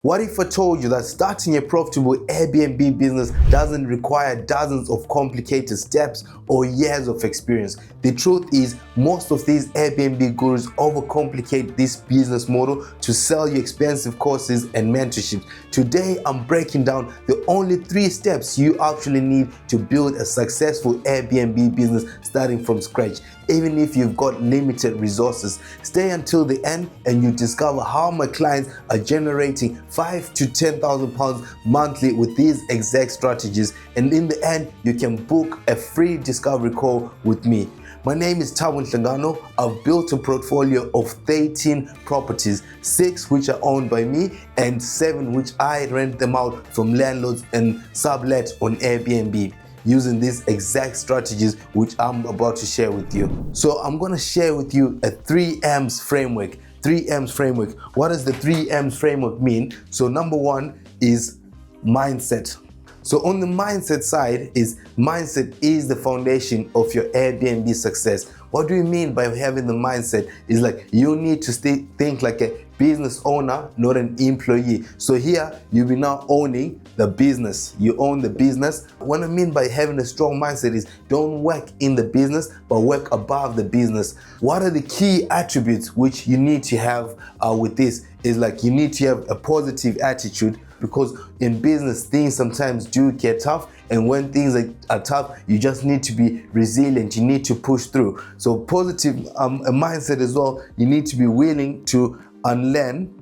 What if I told you that starting a profitable Airbnb business doesn't require dozens of complicated steps or years of experience? The truth is, most of these Airbnb gurus overcomplicate this business model to sell you expensive courses and mentorships. Today, I'm breaking down the only 3 steps you actually need to build a successful Airbnb business starting from scratch, even if you've got limited resources. Stay until the end and you discover how my clients are generating £5,000 to £10,000 monthly with these exact strategies, and in the end you can book a free discovery call with me. My name is Tawun Hlangano. I've built a portfolio of 13 properties, 6 which are owned by me and 7 which I rent them out from landlords and sublet on Airbnb, using these exact strategies which I'm about to share with you. So I'm going to share with you a 3M's framework. 3M's framework. What does the 3M's framework mean? So number 1 is mindset. So on the mindset side, mindset is the foundation of your Airbnb success. What do you mean by having the mindset? Is like you need to think like a business owner, not an employee. So here you'll be now owning the business. You own the business. What I mean by having a strong mindset is don't work in the business, but work above the business. What are the key attributes which you need to have with this? Is like you need to have a positive attitude, because in business things sometimes do get tough, and when things are tough, you just need to be resilient. You need to push through. So positive a mindset as well. You need to be willing to unlearn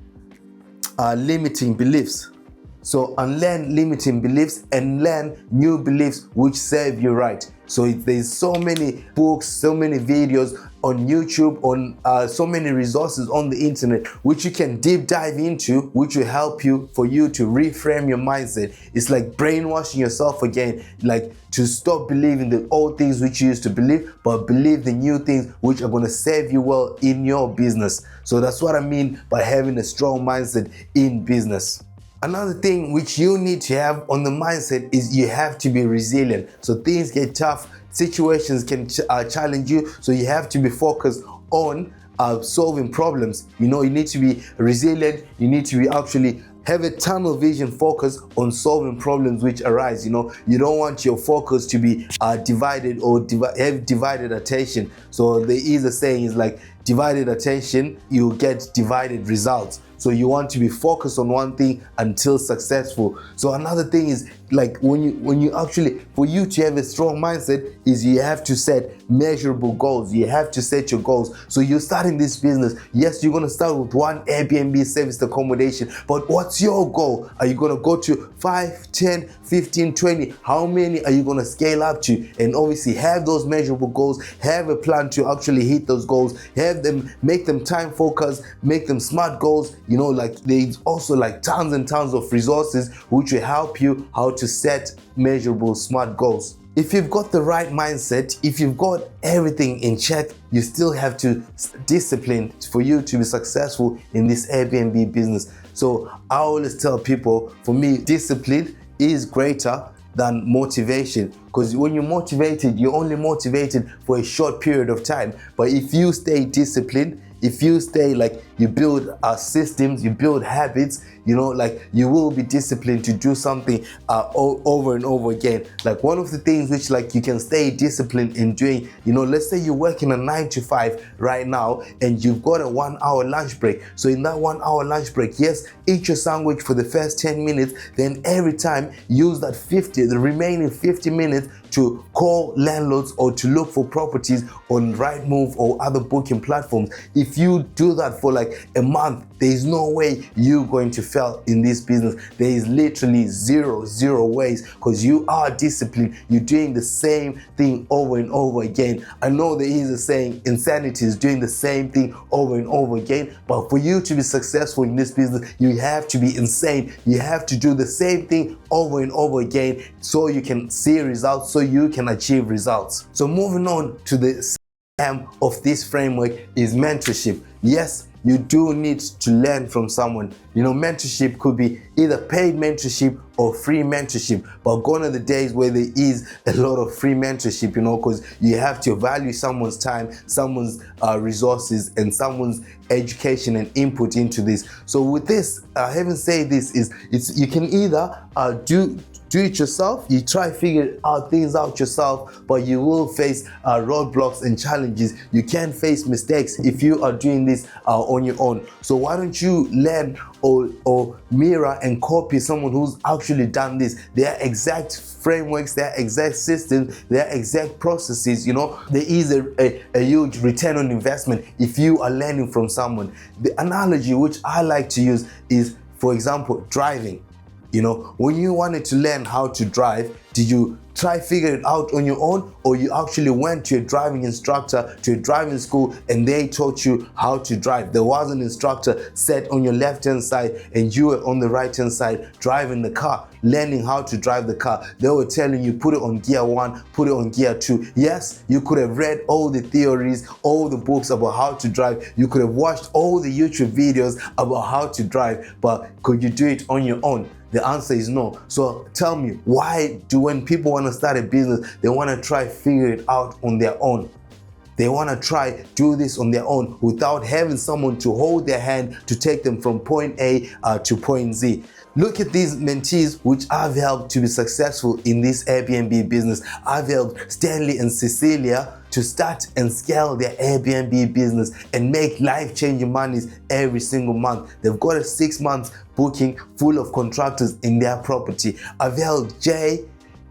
limiting beliefs. So unlearn limiting beliefs and learn new beliefs which serve you right. So there's so many books, so many videos on YouTube, on so many resources on the internet which you can deep dive into, which will help you for you to reframe your mindset. It's like brainwashing yourself again, like to stop believing the old things which you used to believe, but believe the new things which are going to serve you well in your business. So that's what I mean by having a strong mindset in business. Another thing which you need to have on the mindset is you have to be resilient. So things get tough, situations can challenge you, so you have to be focused on solving problems. You need to be resilient. You need to be actually have a tunnel vision focus on solving problems which arise. You don't want your focus to be divided or have divided attention. So there is a saying, is like divided attention, you get divided results. So you want to be focused on one thing until successful. So another thing is, like when you actually, for you to have a strong mindset, is you have to set measurable goals. You have to set your goals. So you're starting this business. Yes, you're going to start with one Airbnb service accommodation, but what's your goal? Are you going to go to 5, 10, 15, 20? How many are you going to scale up to? And obviously have those measurable goals, have a plan to actually hit those goals, make them time focused, make them smart goals. Like there's also like tons and tons of resources which will help you how to set measurable smart goals. If you've got the right mindset, if you've got everything in check, you still have to discipline for you to be successful in this Airbnb business. So I always tell people, for me, discipline is greater than motivation, because when you're motivated, you're only motivated for a short period of time. But if you stay disciplined, if you stay like you build systems, you build habits, like you will be disciplined to do something over and over again. Like one of the things which like you can stay disciplined in doing, let's say you're working a 9 to 5 right now and you've got a 1 hour lunch break. So in that 1 hour lunch break, yes, eat your sandwich for the first 10 minutes, then every time use the remaining 50 minutes to call landlords or to look for properties on Rightmove or other booking platforms. If you do that for like a month, there is no way you're going to fail in this business. There is literally zero ways, because you are disciplined. You're doing the same thing over and over again. I know there is a saying, insanity is doing the same thing over and over again, but for you to be successful in this business, you have to be insane. You have to do the same thing over and over again so you can see results, so you can achieve results. So moving on to the of this framework is mentorship. Yes, you do need to learn from someone. You know, mentorship could be either paid mentorship or free mentorship, but gone are the days where there is a lot of free mentorship, you know, because you have to value someone's time, someone's resources, and someone's education and input into this. So with this, having said this, you can either do it yourself, you try figure things out yourself, but you will face roadblocks and challenges. You can face mistakes if you are doing this on your own. So why don't you learn or mirror and copy someone who's actually done this? Their exact frameworks, their exact systems, their exact processes. You know, there is a huge return on investment if you are learning from someone. The analogy which I like to use is, for example, driving. You know, when you wanted to learn how to drive, did you try figure it out on your own, or you actually went to a driving instructor, to a driving school, and they taught you how to drive? There was an instructor set on your left hand side and you were on the right hand side driving the car, learning how to drive the car. They were telling you, put it on gear 1, put it on gear 2. Yes, you could have read all the theories, all the books about how to drive. You could have watched all the YouTube videos about how to drive, but could you do it on your own? The answer is no. So tell me, why do when people want to start a business, they want to try figure it out on their own? They want to try do this on their own without having someone to hold their hand to take them from point A to point Z. Look at these mentees which I've helped to be successful in this Airbnb business. I've helped Stanley and Cecilia to start and scale their Airbnb business and make life-changing monies every single month. They've got a 6-month booking full of contractors in their property. I've helped Jay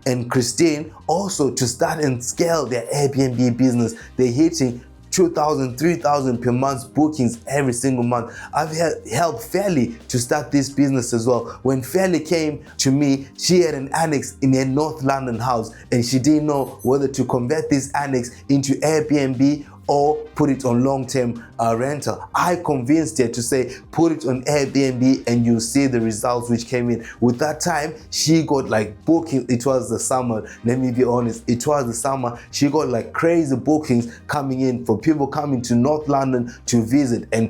and Christine also to start and scale their Airbnb business. They're hitting 2,000, 3,000 per month bookings every single month. I've helped Fairly to start this business as well. When Fairly came to me, she had an annex in a North London house and she didn't know whether to convert this annex into Airbnb or put it on long-term rental. I convinced her to say, put it on Airbnb and you'll see the results which came in. With that time, she got like bookings. It was the summer, let me be honest. It was the summer. She got like crazy bookings coming in for people coming to North London to visit. And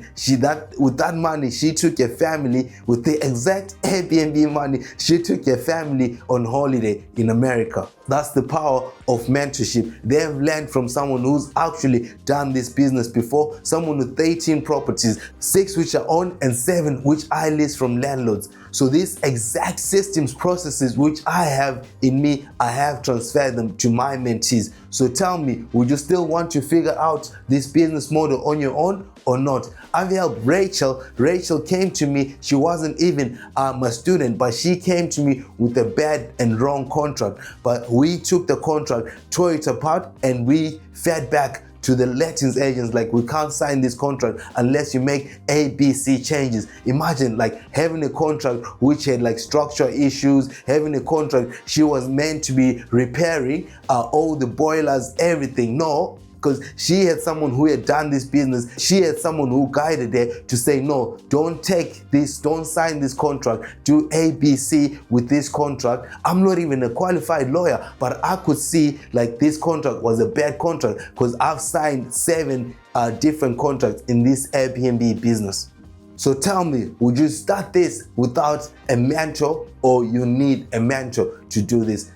with that money, she took a family, with the exact Airbnb money, she took a family on holiday in America. That's the power of mentorship. They have learned from someone who's actually done this business before, someone with 18 properties, 6 which are owned and 7 which I lease from landlords. So these exact systems, processes which I have in me, I have transferred them to my mentees. So tell me, would you still want to figure out this business model on your own or not? I've helped Rachel. Rachel came to me, she wasn't even my student, but she came to me with a bad and wrong contract. But we took the contract, tore it apart, and we fed back to the lettings agents like, we can't sign this contract unless you make ABC changes. Imagine like having a contract which had like structural issues, having a contract she was meant to be repairing all the boilers, everything. No, because she had someone who had done this business. She had someone who guided her to say, no, don't take this, don't sign this contract, do ABC with this contract. I'm not even a qualified lawyer, but I could see like this contract was a bad contract because I've signed 7 different contracts in this Airbnb business. So tell me, would you start this without a mentor, or you need a mentor to do this?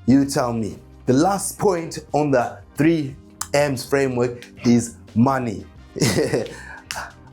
You tell me. The last point on the 3 M's framework is money.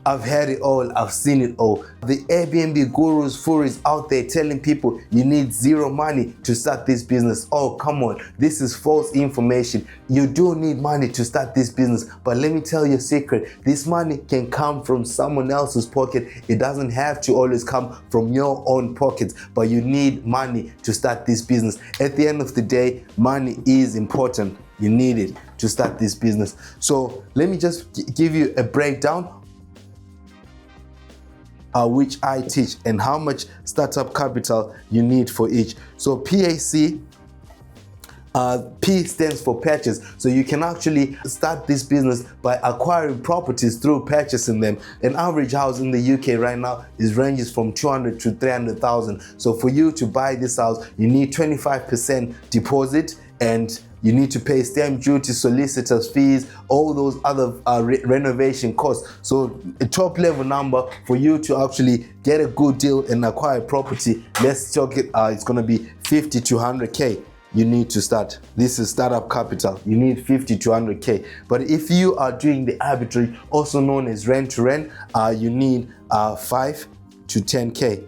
I've heard it all, I've seen it all. The Airbnb gurus, furries out there telling people you need 0 money to start this business. Oh, come on, this is false information. You do need money to start this business, but let me tell you a secret. This money can come from someone else's pocket. It doesn't have to always come from your own pockets, but you need money to start this business. At the end of the day, money is important. You need it to start this business. So let me just give you a breakdown which I teach and how much startup capital you need for each. So PAC, P stands for purchase. So you can actually start this business by acquiring properties through purchasing them. An average house in the UK right now ranges from 200 to 300,000. So for you to buy this house, you need 25% deposit, and you need to pay stamp duty, solicitors fees, all those other renovation costs. So a top level number for you to actually get a good deal and acquire property, let's talk it, it's going to be 50 to 100k. You need to start. This is startup capital. You need 50 to 100k. But if you are doing the arbitrage, also known as rent to rent, you need 5 to 10k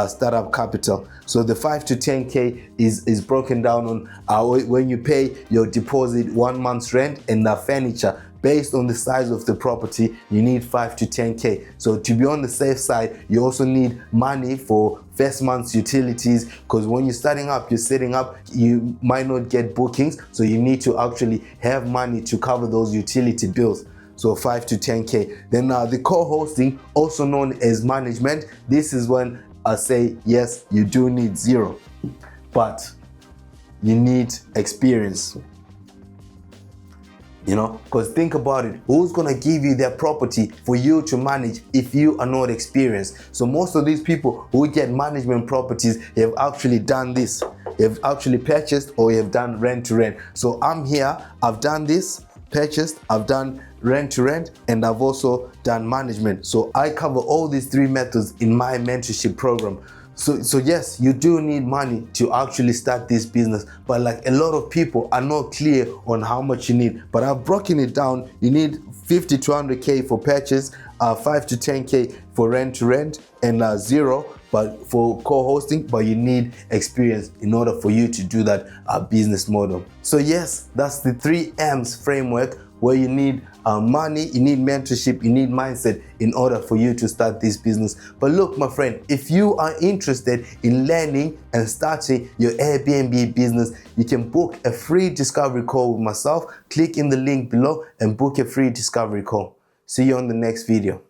startup capital. So the 5 to 10k is broken down on when you pay your deposit, 1 month's rent, and the furniture. Based on the size of the property, you need 5 to 10k. So to be on the safe side, you also need money for first month's utilities, because when you're starting up, you're setting up, you might not get bookings, so you need to actually have money to cover those utility bills. So 5 to 10k. Then the co-hosting, also known as management, this is when I say yes, you do need 0, but you need experience. You know, because think about it, who's gonna give you their property for you to manage if you are not experienced? So most of these people who get management properties have actually done this. They've actually purchased or have done rent to rent. So I'm here, I've done this, purchased, I've done rent to rent, and I've also done management. So I cover all these 3 methods in my mentorship program. So yes, you do need money to actually start this business, but like a lot of people are not clear on how much you need. But I've broken it down. You need 50 to 100k for purchase, 5 to 10k for rent to rent, and 0 but for co-hosting, but you need experience in order for you to do that business model. So yes, that's the 3 M's framework, where you need money, you need mentorship, you need mindset in order for you to start this business. But look, my friend, if you are interested in learning and starting your Airbnb business, you can book a free discovery call with myself. Click in the link below and book a free discovery call. See you on the next video.